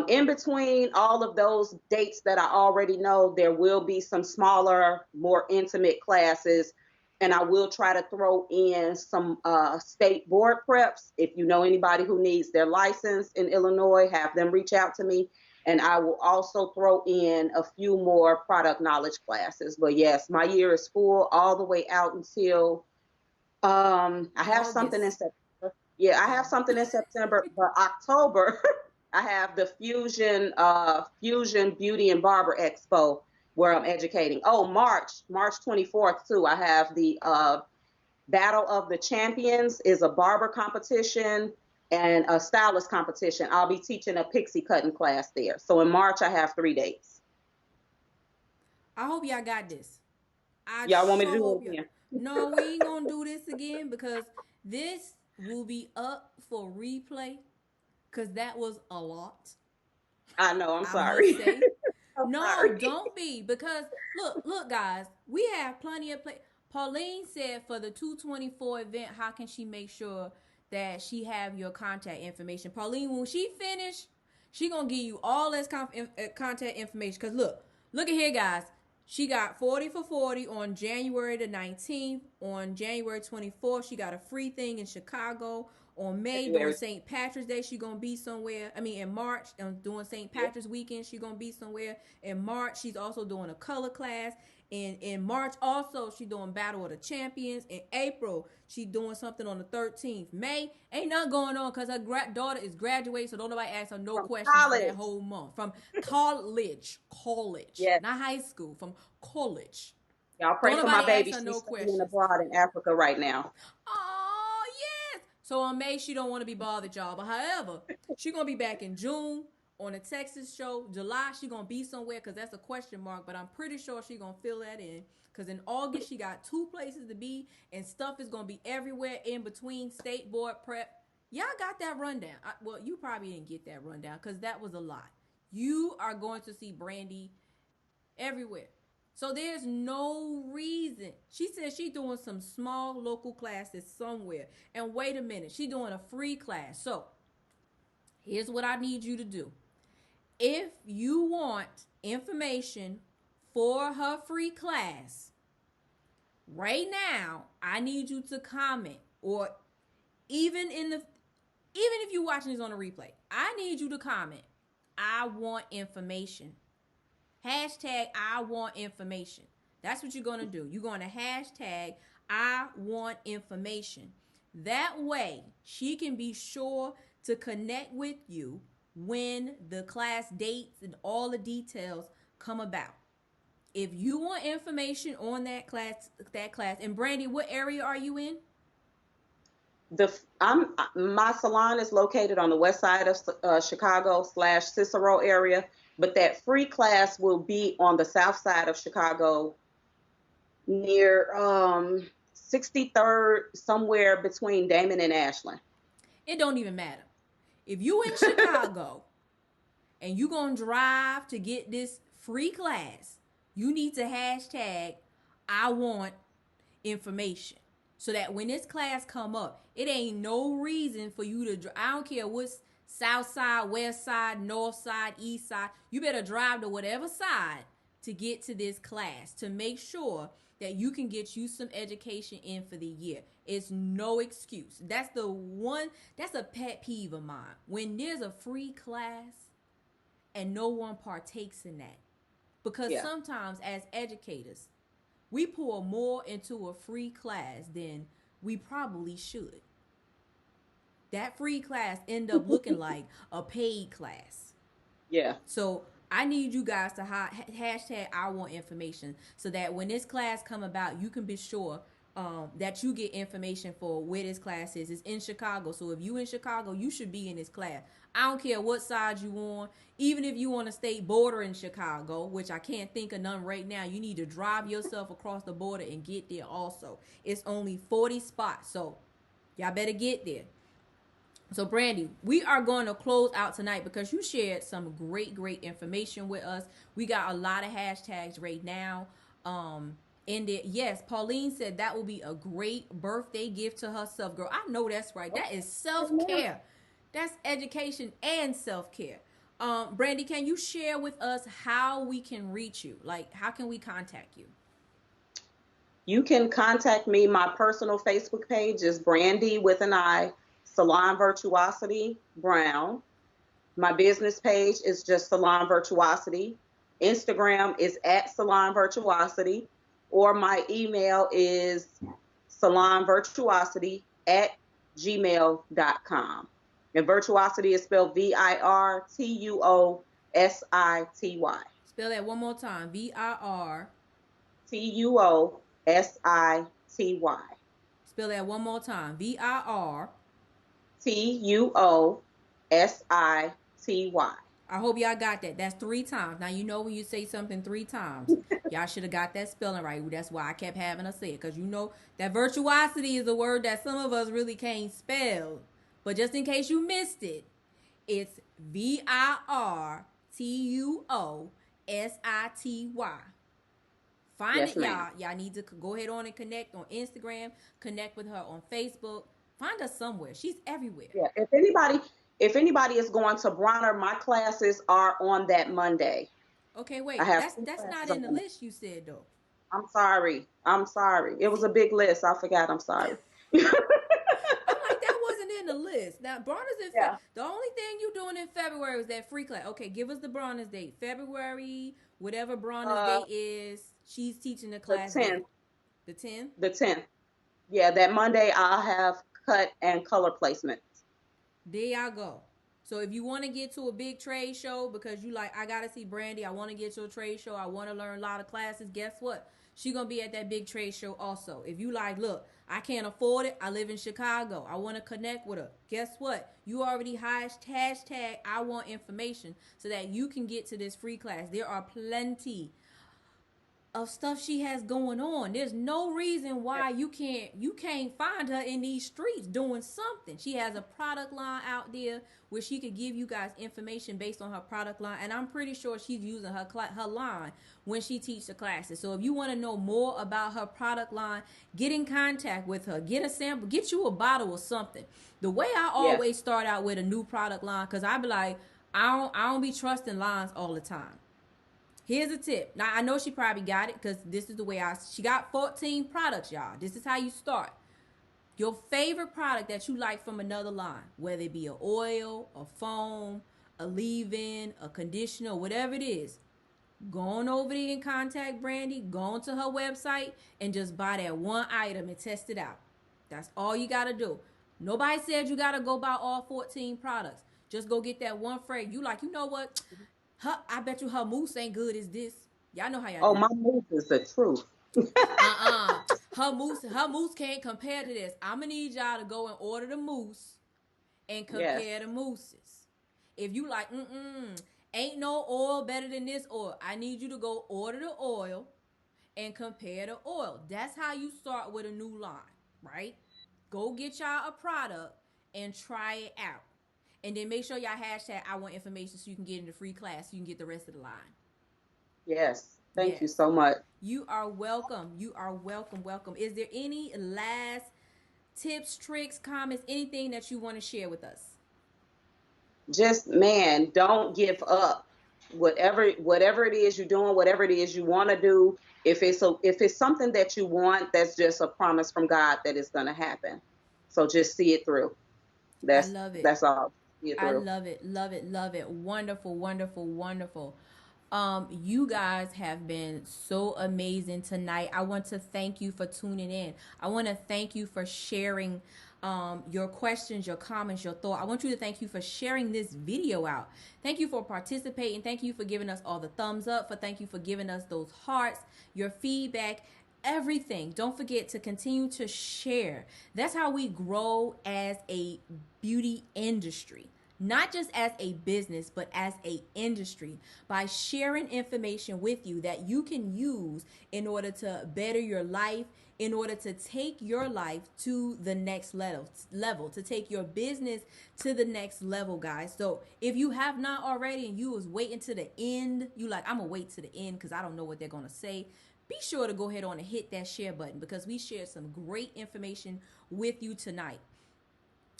In between all of those dates that I already know, there will be some smaller, more intimate classes, and I will try to throw in some state board preps. If you know anybody who needs their license in Illinois, have them reach out to me. And I will also throw in a few more product knowledge classes. But yes, my year is full all the way out until I have something in September. Yeah, I have something in September, but October I have the Fusion Beauty and Barber Expo where I'm educating. Oh, March 24th too. I have the Battle of the Champions is a barber competition and a stylist competition. I'll be teaching a pixie cutting class there. So in March, I have 3 dates. I hope y'all got this. I Y'all want me to sure do hope it you. again? No, we ain't gonna do this again because this will be up for replay. Cause that was a lot. I know. I'm I must sorry. say. I'm No, sorry. don't be because look, guys, we have plenty of play. Pauline said for the 224 event, how can she make sure that she have your contact information? Pauline, when she finish, she gonna give you all this contact information. Cause look at here, guys. She got 40 for 40 on January the 19th. On January 24th, she got a free thing in Chicago. On May, doing February. St. Patrick's Day, she gonna be somewhere. I mean, in March, doing St. Yep. Patrick's weekend, she gonna be somewhere. In March, she's also doing a color class. In March, also, she doing Battle of the Champions. In April, she doing something on the 13th. May, ain't nothing going on because her daughter is graduating, so don't nobody ask her no From questions for that college. whole month. From college, Yes. not high school, from college. Y'all pray Don't for my nobody ask baby. her She's no studying questions. abroad in Africa right now. Oh, yes. So on May, she don't want to be bothered, y'all. But however, she going to be back in June on the Texas show. July, she going to be somewhere because that's a question mark. But I'm pretty sure she going to fill that in. Because in August, she got 2 places to be. And stuff is going to be everywhere in between state board prep. Y'all got that rundown. Well, you probably didn't get that rundown because that was a lot. You are going to see Brandi everywhere. So there's no reason. She says she's doing some small local classes somewhere. And wait a minute, she's doing a free class. So here's what I need you to do. If you want information for her free class, right now, I need you to comment or even if you're watching this on a replay, I need you to comment. I want information. Hashtag I want information. That's what you're going to do. You're going to hashtag I want information. That way, she can be sure to connect with you when the class dates and all the details come about. If you want information on that class, and Brandi, what area are you in? My salon is located on the west side of Chicago / Cicero area, but that free class will be on the south side of Chicago near 63rd, somewhere between Damon and Ashland. It don't even matter. If you in Chicago and you gonna drive to get this free class, you need to hashtag I want information. So that when this class come up, it ain't no reason for you to, I don't care what's south side, west side, north side, east side. You better drive to whatever side to get to this class to make sure that you can get you some education in for the year. It's no excuse. That's a pet peeve of mine. When there's a free class and no one partakes in that. Because sometimes as educators, we pour more into a free class than we probably should. That free class end up looking like a paid class. Yeah. So I need you guys to hashtag I want information so that when this class come about, you can be sure that you get information for where this class is. It's in Chicago. So if you in Chicago, you should be in this class. I don't care what side you on. Even if you on a state border in Chicago, which I can't think of none right now, you need to drive yourself across the border and get there also. It's only 40 spots. So y'all better get there. So Brandi, we are going to close out tonight because you shared some great information with us. We got a lot of hashtags right now. And yes, Pauline said that will be a great birthday gift to herself. Girl, I know that's right. That is self-care. That's education and self-care. Brandi, can you share with us how we can reach you? Like, how can we contact you? You can contact me. My personal Facebook page is Brandi with an I, Salon Virtuosity Brown. My business page is just Salon Virtuosity. Instagram is at Salon Virtuosity, or my email is salonvirtuosity@gmail.com. And Virtuosity is spelled VIRTUOSITY. Spell that one more time. TUOSITY. Spell that one more time. TUOSITY. I hope y'all got that. That's 3 times. Now, you know when you say something 3 times, y'all should have got that spelling right. That's why I kept having to say it. Because you know that virtuosity is a word that some of us really can't spell. But just in case you missed it, it's VIRTUOSITY. Find it, y'all. Y'all need to go ahead on and connect on Instagram. Connect with her on Facebook. Find us somewhere. She's everywhere. Yeah. If anybody is going to Bronner, my classes are on that Monday. Okay, wait. That's not in the list you said though. I'm sorry. It was a big list. I forgot. I'm sorry. I'm like, that wasn't in the list. Now, Bronner's in February. The only thing you doing in February is that free class. Okay, give us the Bronner's date. February, whatever Bronner's date is, she's teaching the class. The 10th. The 10th? The 10th. Yeah, that Monday I'll have cut and color placements. There y'all go. So if you want to get to a big trade show because you like, I got to see Brandi, I want to get to a trade show, I want to learn a lot of classes, guess what? She going to be at that big trade show also. If you like, look, I can't afford it, I live in Chicago, I want to connect with her, guess what? You already hashtag I want information so that you can get to this free class. There are plenty of stuff she has going on. There's no reason why you can't find her in these streets doing something. She has a product line out there where she could give you guys information based on her product line, and I'm pretty sure she's using her line when she teaches the classes. So if you want to know more about her product line, get in contact with her, get a sample, get you a bottle or something. The way I always start out with a new product line, because I be like, I don't be trusting lines all the time. Here's a tip. Now, I know she probably got it because this is the way she got 14 products, y'all. This is how you start. Your favorite product that you like from another line, whether it be an oil, a foam, a leave-in, a conditioner, whatever it is, go on over there and contact Brandi, go on to her website, and just buy that one item and test it out. That's all you got to do. Nobody said you got to go buy all 14 products. Just go get that one fragrance. You like, you know what? I bet you her mousse ain't good as this. Y'all know how y'all Oh, do. my mousse is the truth. Uh-uh. Her mousse can't compare to this. I'ma need y'all to go and order the mousse and Yes. compare the mousses. If you like, ain't no oil better than this oil, I need you to go order the oil and compare the oil. That's how you start with a new line, right? Go get y'all a product and try it out. And then make sure y'all hashtag I want information so you can get into free class so you can get the rest of the line. Yes. Thank you Yes. so much. You are welcome. You are welcome. Welcome. Is there any last tips, tricks, comments, anything that you want to share with us? Just, man, don't give up. Whatever it is you're doing, whatever it is you want to do, if it's something that you want, that's just a promise from God that it's going to happen. So just see it through. I That's love it. that's all. See it I through. love it, love it, love it. Wonderful, wonderful, wonderful. You guys have been so amazing tonight. I want to thank you for tuning in. I want to thank you for sharing your questions, your comments, your thought. I want you to thank you for sharing this video out. Thank you for participating. Thank you for giving us all the thumbs up. Thank you for giving us those hearts, your feedback, everything. Don't forget to continue to share. That's how we grow as a beauty industry, not just as a business but as a industry, by sharing information with you that you can use in order to better your life, in order to take your life to the next level, to take your business to the next level, guys. So if you have not already and you was waiting to the end, you like, I'm gonna wait to the end because I don't know what they're gonna say, be sure to go ahead on and hit that share button because we shared some great information with you tonight.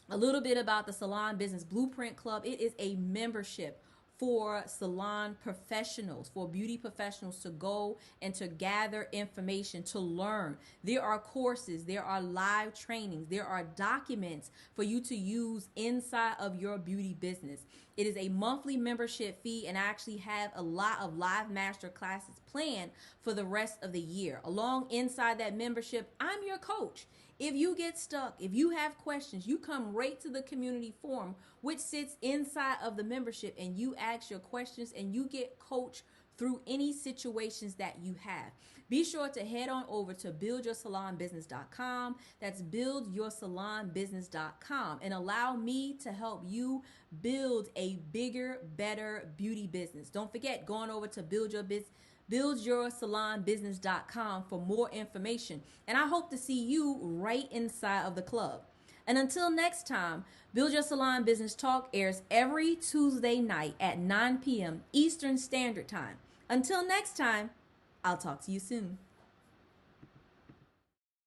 A little bit about the Salon Business Blueprint Club. It is a membership for salon professionals, for beauty professionals to go and to gather information, to learn. There are courses, there are live trainings, there are documents for you to use inside of your beauty business. It is a monthly membership fee, and I actually have a lot of live master classes planned for the rest of the year. Along inside that membership, I'm your coach. If you get stuck, if you have questions, you come right to the community forum, which sits inside of the membership, and you ask your questions and you get coached through any situations that you have. Be sure to head on over to buildyoursalonbusiness.com. That's buildyoursalonbusiness.com, and allow me to help you build a bigger, better beauty business. Don't forget, going over to buildyoursalonbusiness.com for more information. And I hope to see you right inside of the club. And until next time, Build Your Salon Business Talk airs every Tuesday night at 9 p.m. Eastern Standard Time. Until next time, I'll talk to you soon.